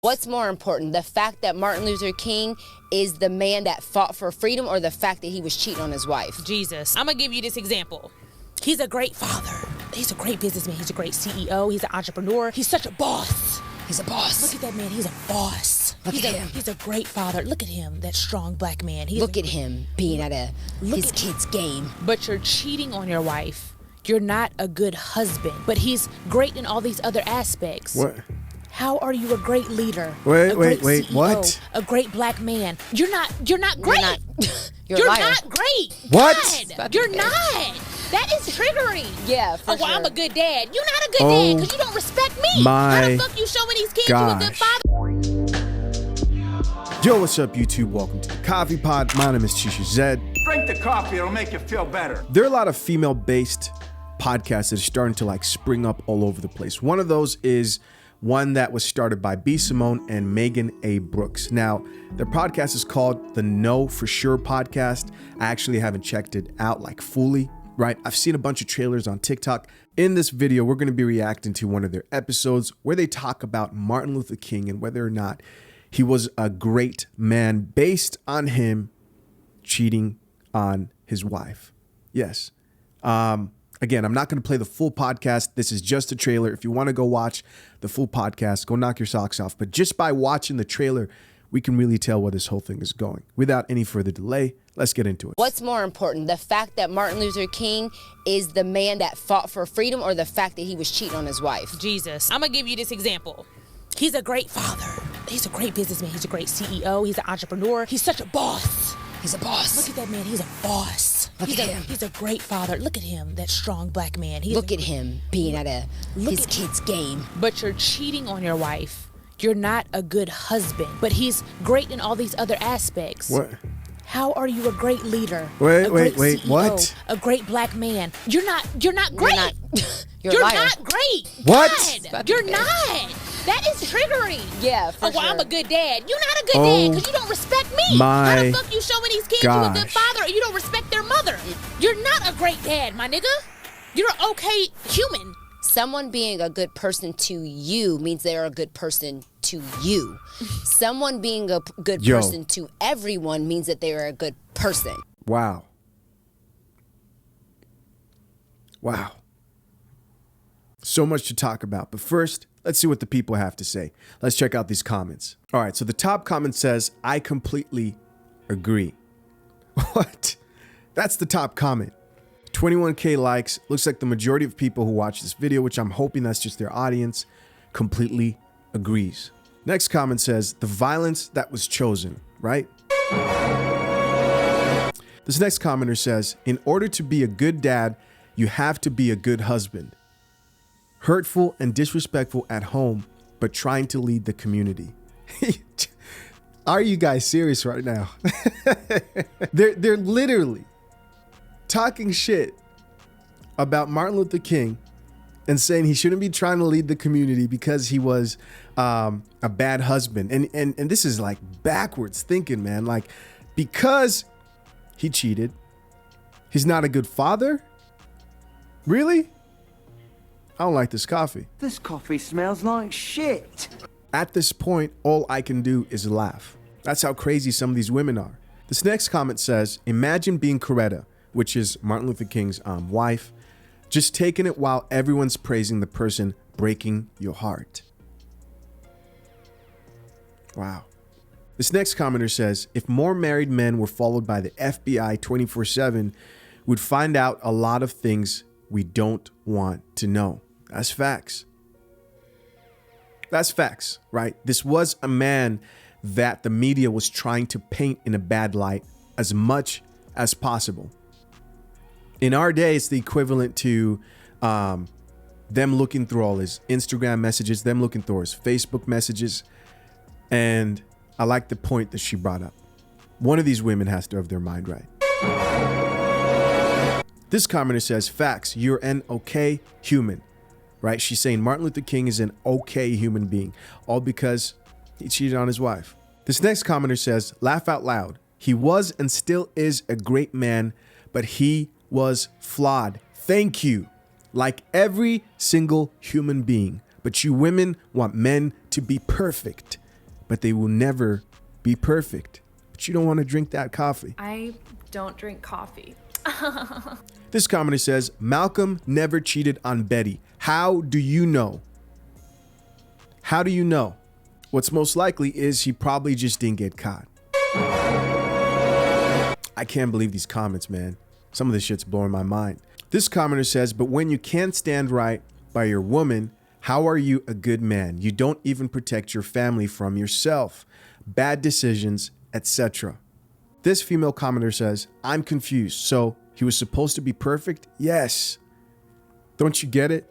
What's more important, the fact that Martin Luther King is the man that fought for freedom, or the fact that he was cheating on his wife? Jesus. I'm gonna give you this example. He's a great father. He's a great businessman. He's a great CEO. He's an entrepreneur. He's such a boss. He's a boss. Look at that man. He's a boss. He's a great father. Look at him, that strong black man. Look at him being at his kid's game. But you're cheating on your wife. You're not a good husband. But he's great in all these other aspects. What? How are you a great leader? Wait, CEO, what? A great black man. You're not great. You're not great. What? God, you're not. That is triggering. Yeah, for sure. I'm a good dad. You're not a good dad because you don't respect me. How the fuck you showing these kids you a good father? Yo, what's up, YouTube? Welcome to the Coffee Pod. My name is Chisha Zed. Drink the coffee, it'll make you feel better. There are a lot of female-based podcasts that are starting to spring up all over the place. One of those is one that was started by B. Simone and Megan A. Brooks. Now, their podcast is called the Know For Sure podcast. I actually haven't checked it out fully, right? I've seen a bunch of trailers on TikTok. In this video, we're going to be reacting to one of their episodes where they talk about Martin Luther King and whether or not he was a great man based on him cheating on his wife. Yes. Again, I'm not going to play the full podcast. This is just a trailer. If you want to go watch the full podcast, go knock your socks off. But just by watching the trailer, we can really tell where this whole thing is going. Without any further delay, let's get into it. What's more important, the fact that Martin Luther King is the man that fought for freedom, or the fact that he was cheating on his wife? Jesus. I'm gonna give you this example. He's a great father. He's a great businessman. He's a great CEO. He's an entrepreneur. He's such a boss. He's a boss. Look at that man. He's a boss. He's a great father. Look at him, that strong black man. Look at him being at his kid's game. But you're cheating on your wife. You're not a good husband. But he's great in all these other aspects. What? How are you a great leader? Wait, CEO, what? A great black man. You're not great. You're You're a liar. not great. What? God, you're not. That is triggering. Yeah, for sure. I'm a good dad. You're not a good dad because you don't respect me. How the fuck you showing these kids you a good father and you don't respect their mother? You're not a great dad, my nigga. You're an okay human. Someone being a good person to you means they're a good person to you. Someone being a good person to everyone means that they're a good person. Wow. Wow. So much to talk about. But first, let's see what the people have to say. Let's check out these comments. All right, so the top comment says, I completely agree. What? That's the top comment. 21K likes. Looks like the majority of people who watch this video, which I'm hoping that's just their audience, completely agrees. Next comment says, the violence that was chosen, right? This next commenter says, in order to be a good dad, you have to be a good husband. Hurtful and disrespectful at home, but trying to lead the community. Are you guys serious right now? They're literally talking shit about Martin Luther King and saying he shouldn't be trying to lead the community because he was a bad husband. And this is backwards thinking, man. Because he cheated, he's not a good father? Really? I don't like this coffee. This coffee smells like shit. At this point, all I can do is laugh. That's how crazy some of these women are. This next comment says, imagine being Coretta, which is Martin Luther King's wife, just taking it while everyone's praising the person breaking your heart. Wow. This next commenter says, if more married men were followed by the FBI 24/7, we'd find out a lot of things we don't want to know. That's facts. That's facts, right? This was a man that the media was trying to paint in a bad light as much as possible. In our day, it's the equivalent to them looking through all his Instagram messages, them looking through his Facebook messages. And I like the point that she brought up. One of these women has to have their mind right. This commenter says, facts, you're an okay human, right? She's saying Martin Luther King is an okay human being, all because he cheated on his wife. This next commenter says, laugh out loud. He was and still is a great man, but he was flawed. Thank you. Like every single human being. But you women want men to be perfect. but they will never be perfect. But you don't want to drink that coffee. I don't drink coffee. This commenter says, Malcolm never cheated on Betty. How do you know? How do you know? What's most likely is he probably just didn't get caught. I can't believe these comments, man. Some of this shit's blowing my mind. This commenter says, but when you can't stand right by your woman, how are you a good man? You don't even protect your family from yourself. Bad decisions, etc. This female commenter says, I'm confused. So he was supposed to be perfect? Yes. Don't you get it?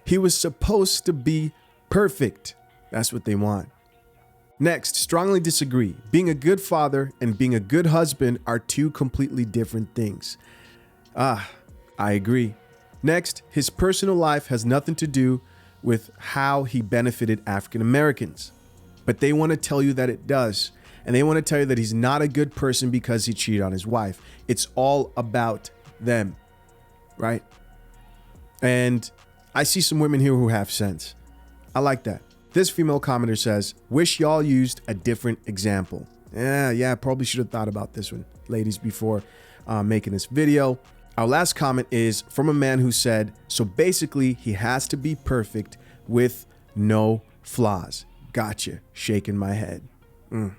He was supposed to be perfect. That's what they want. Next, strongly disagree. Being a good father and being a good husband are two completely different things. I agree. Next, his personal life has nothing to do with how he benefited African Americans. But they want to tell you that it does. And they want to tell you that he's not a good person because he cheated on his wife. It's all about them, right? And I see some women here who have sense. I like that. This female commenter says, wish y'all used a different example. Yeah, probably should have thought about this one, ladies, before making this video. Our last comment is from a man who said, so basically he has to be perfect with no flaws. Gotcha. Shaking my head. You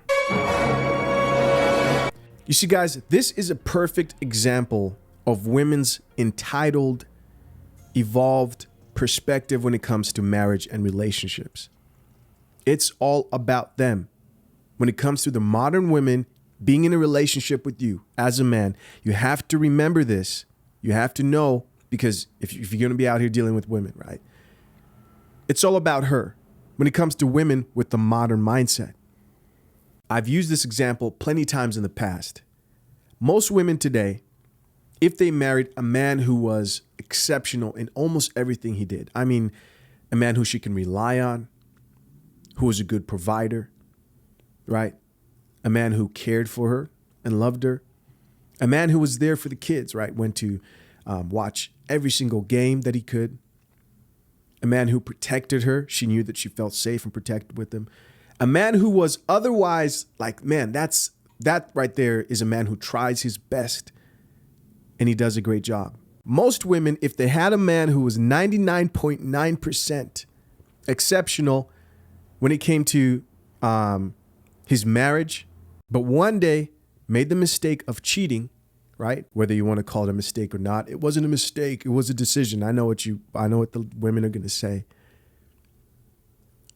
see, guys, this is a perfect example of women's entitled, evolved perspective when it comes to marriage and relationships. It's all about them. When it comes to the modern women being in a relationship with you as a man, you have to remember this. You have to know, because if you're going to be out here dealing with women, right? It's all about her when it comes to women with the modern mindset. I've used this example plenty times in the past. Most women today, if they married a man who was exceptional in almost everything he did, I mean, a man who she can rely on, who was a good provider, right? A man who cared for her and loved her. A man who was there for the kids, right? Went to watch every single game that he could. A man who protected her. She knew that she felt safe and protected with him. A man who was otherwise like, man, that right there is a man who tries his best and he does a great job. Most women, if they had a man who was 99.9% exceptional when it came to his marriage, but one day made the mistake of cheating, right? Whether you want to call it a mistake or not, it wasn't a mistake. It was a decision. I know what the women are going to say.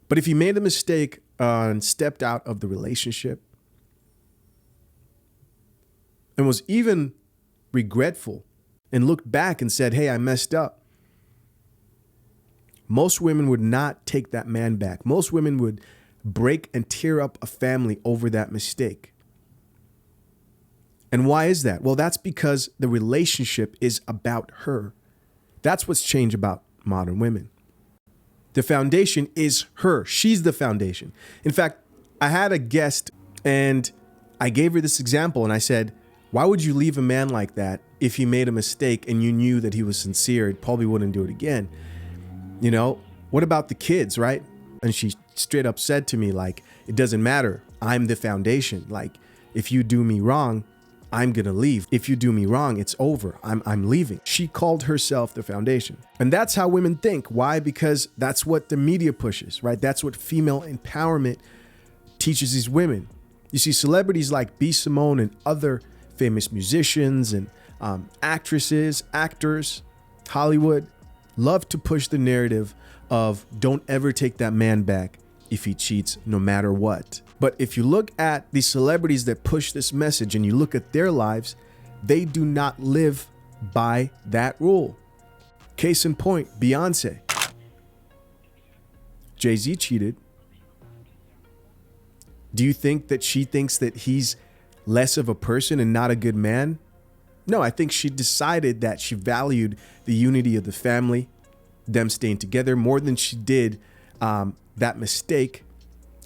But if he made a mistake and stepped out of the relationship and was even regretful and looked back and said, hey, I messed up, most women would not take that man back. Most women would break and tear up a family over that mistake. And why is that? Well, that's because the relationship is about her. That's what's changed about modern women. The foundation is her. She's the foundation. In fact, I had a guest and I gave her this example and I said, why would you leave a man like that if he made a mistake and you knew that he was sincere? He probably wouldn't do it again. You know, what about the kids, right? And she straight up said to me, like, it doesn't matter. I'm the foundation. Like, if you do me wrong, I'm going to leave. If you do me wrong, it's over. I'm leaving. She called herself the foundation. And that's how women think. Why? Because that's what the media pushes, right? That's what female empowerment teaches these women. You see, celebrities like B. Simone and other famous musicians and actresses, actors, Hollywood, love to push the narrative of don't ever take that man back if he cheats, no matter what. But if you look at the celebrities that push this message and you look at their lives, they do not live by that rule. Case in point, Beyonce. Jay-Z cheated. Do you think that she thinks that he's less of a person and not a good man? No, I think she decided that she valued the unity of the family, them staying together, more than she did that mistake.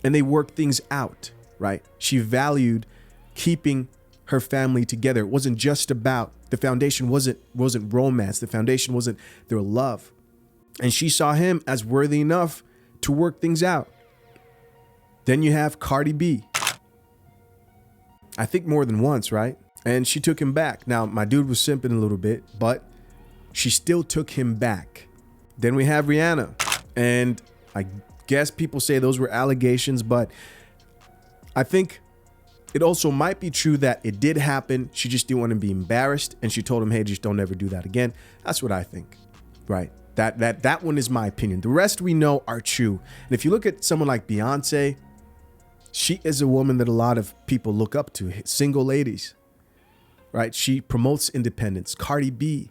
And they worked things out, right? She valued keeping her family together. It wasn't just about, the foundation wasn't romance. The foundation wasn't their love. And she saw him as worthy enough to work things out. Then you have Cardi B. I think more than once, right? And she took him back. Now, my dude was simping a little bit, but she still took him back. Then we have Rihanna. And I guess people say those were allegations, but I think it also might be true that it did happen. She just didn't want to be embarrassed. And she told him, hey, just don't ever do that again. That's what I think, right? That one is my opinion. The rest we know are true. And if you look at someone like Beyonce, she is a woman that a lot of people look up to, single ladies, right? She promotes independence. Cardi B,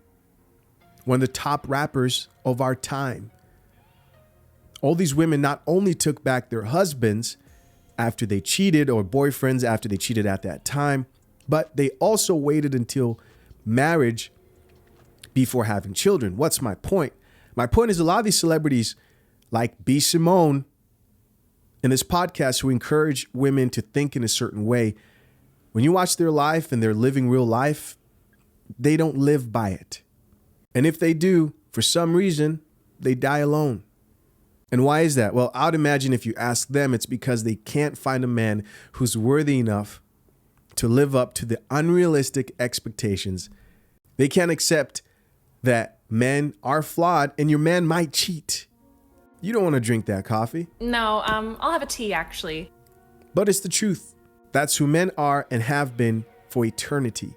one of the top rappers of our time. All these women not only took back their husbands after they cheated, or boyfriends after they cheated at that time, but they also waited until marriage before having children. What's my point? My point is a lot of these celebrities like B. Simone in this podcast who encourage women to think in a certain way, when you watch their life and they're living real life, they don't live by it. And if they do, for some reason, they die alone. And why is that? Well, I would imagine if you ask them, it's because they can't find a man who's worthy enough to live up to the unrealistic expectations. They can't accept that men are flawed and your man might cheat. You don't want to drink that coffee. No, I'll have a tea, actually. But it's the truth. That's who men are and have been for eternity.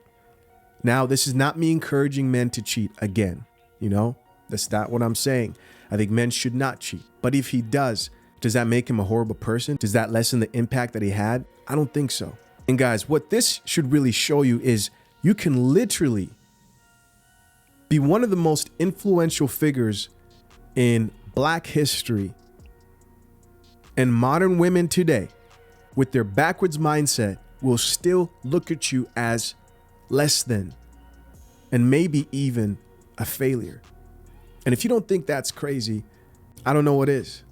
Now, this is not me encouraging men to cheat again. You know, that's not what I'm saying. I think men should not cheat. But if he does that make him a horrible person? Does that lessen the impact that he had? I don't think so. And guys, what this should really show you is you can literally be one of the most influential figures in Black history, and modern women today with their backwards mindset will still look at you as less than and maybe even a failure. And if you don't think that's crazy, I don't know what is.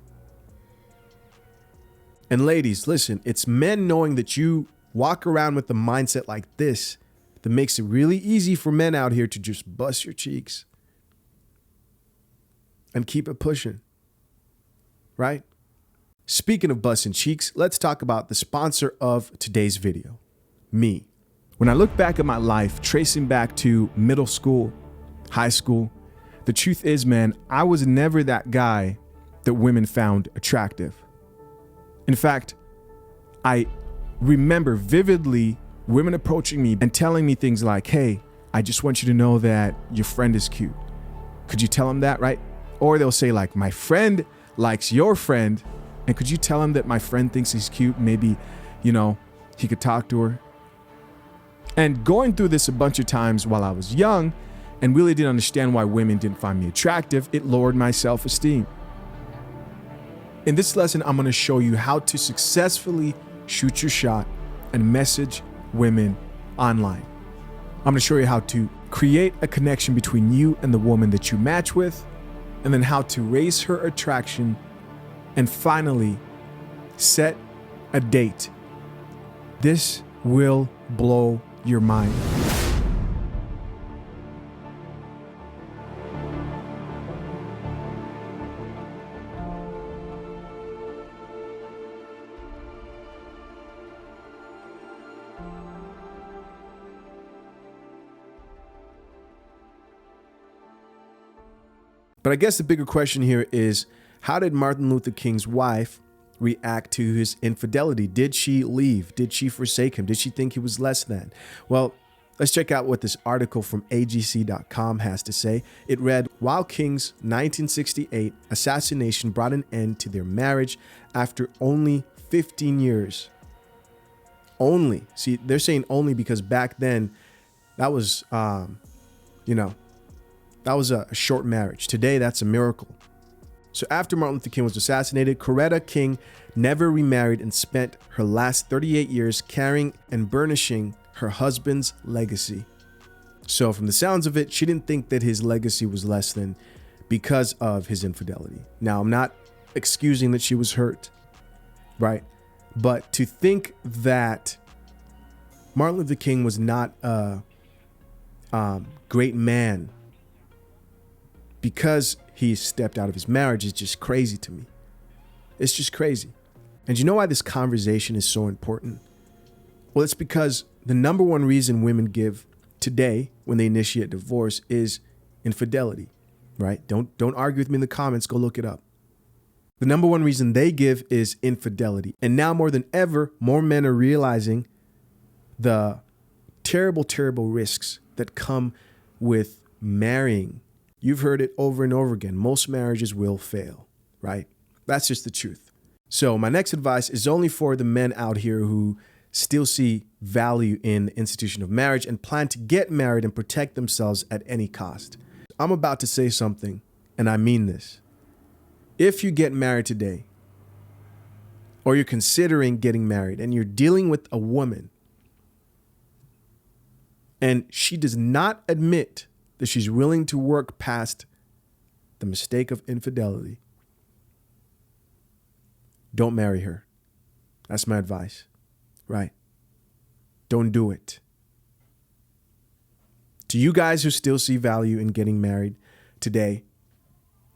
And ladies, listen, it's men knowing that you walk around with a mindset like this that makes it really easy for men out here to just bust your cheeks and keep it pushing, right? Speaking of busting cheeks, let's talk about the sponsor of today's video, me. When I look back at my life, tracing back to middle school, high school, the truth is, man, I was never that guy that women found attractive. In fact, I remember vividly women approaching me and telling me things like, hey, I just want you to know that your friend is cute. Could you tell him that, right? Or they'll say like, my friend likes your friend. And could you tell him that my friend thinks he's cute? Maybe, he could talk to her. And going through this a bunch of times while I was young and really didn't understand why women didn't find me attractive, it lowered my self-esteem. In this lesson, I'm going to show you how to successfully shoot your shot and message women online. I'm going to show you how to create a connection between you and the woman that you match with, and then how to raise her attraction, and finally, set a date. This will blow your mind. But I guess the bigger question here is, how did Martin Luther King's wife react to his infidelity? Did she leave? Did she forsake him? Did she think he was less than? Well, let's check out what this article from AGC.com has to say. It read, while King's 1968 assassination brought an end to their marriage after only 15 years. Only. See, they're saying only because back then that was, that was a short marriage. Today, that's a miracle. So after Martin Luther King was assassinated, Coretta King never remarried and spent her last 38 years carrying and burnishing her husband's legacy. So from the sounds of it, she didn't think that his legacy was less than because of his infidelity. Now, I'm not excusing that she was hurt, right? But to think that Martin Luther King was not a great man because he stepped out of his marriage is just crazy to me. It's just crazy. And you know why this conversation is so important? Well, it's because the number one reason women give today when they initiate divorce is infidelity, right? Don't argue with me in the comments. Go look it up. The number one reason they give is infidelity. And now more than ever, more men are realizing the terrible, terrible risks that come with marrying. You've heard it over and over again. Most marriages will fail, right? That's just the truth. So my next advice is only for the men out here who still see value in the institution of marriage and plan to get married and protect themselves at any cost. I'm about to say something, and I mean this. If you get married today, or you're considering getting married, and you're dealing with a woman, and she does not admit that she's willing to work past the mistake of infidelity, don't marry her. That's my advice, right? Don't do it. To you guys who still see value in getting married today,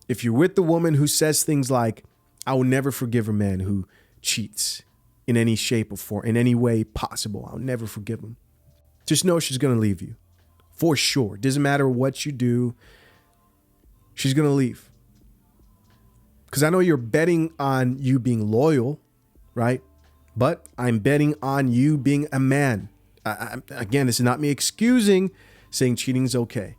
if you're with the woman who says things like, I will never forgive a man who cheats in any shape or form, in any way possible, I'll never forgive him. Just know she's going to leave you. For sure. Doesn't matter what you do, she's going to leave. Because I know you're betting on you being loyal, right? But I'm betting on you being a man. Again, this is not me excusing saying cheating is okay.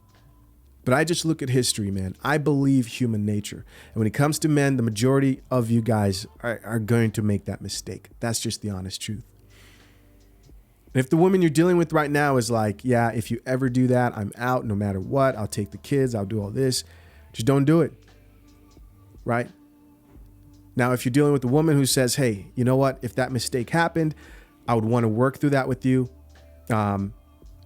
But I just look at history, man. I believe human nature. And when it comes to men, the majority of you guys are going to make that mistake. That's just the honest truth. And if the woman you're dealing with right now is like, yeah, if you ever do that, I'm out no matter what. I'll take the kids. I'll do all this. Just don't do it. Right? Now, if you're dealing with a woman who says, hey, you know what? If that mistake happened, I would want to work through that with you,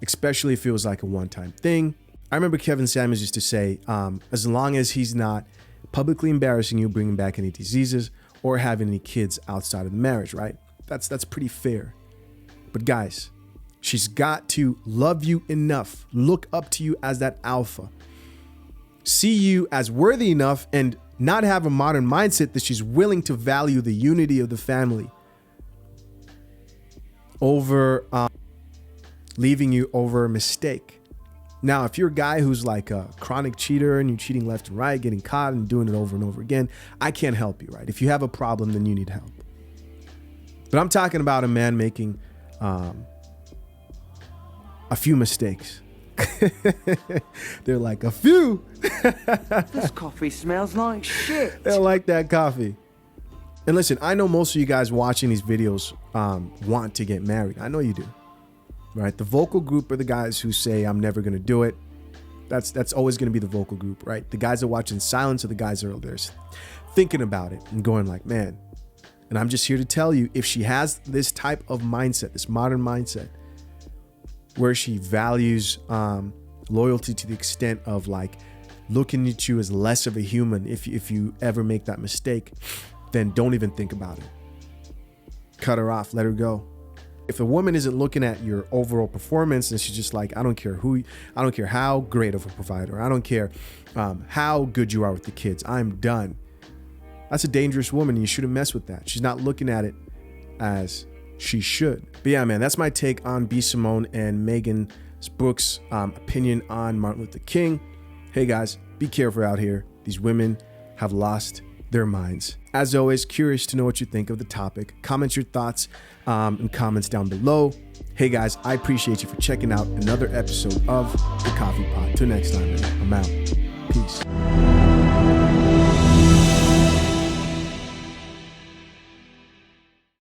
especially if it was like a one-time thing. I remember Kevin Samuels used to say, as long as he's not publicly embarrassing you, bringing back any diseases, or having any kids outside of the marriage, right? That's pretty fair. But guys, she's got to love you enough, look up to you as that alpha, see you as worthy enough, and not have a modern mindset that she's willing to value the unity of the family over leaving you over a mistake. Now, if you're a guy who's like a chronic cheater and you're cheating left and right, getting caught and doing it over and over again, I can't help you, right? If you have a problem, then you need help. But I'm talking about a man making a few mistakes. They're like, a few. This coffee smells like shit. They don't like that coffee. And listen, I know most of you guys watching these videos want to get married. I know you do. Right? The vocal group are the guys who say, I'm never going to do it. That's always going to be the vocal group, right? The guys that watch in silence are the guys that are there thinking about it and going like, man. And I'm just here to tell you, if she has this type of mindset, this modern mindset, where she values loyalty to the extent of like looking at you as less of a human if you ever make that mistake, then don't even think about it. Cut her off, let her go. If a woman isn't looking at your overall performance and she's just like, I don't care how great of a provider, I don't care how good you are with the kids, I'm done. That's a dangerous woman and you shouldn't mess with that. She's not looking at it as she should. But yeah, man, that's my take on B. Simone and Megan Brooks' opinion on Martin Luther King. Hey guys, be careful out here. These women have lost their minds. As always, curious to know what you think of the topic. Comment your thoughts in comments down below. Hey guys, I appreciate you for checking out another episode of The Coffee Pot. Till next time, man, I'm out. Peace.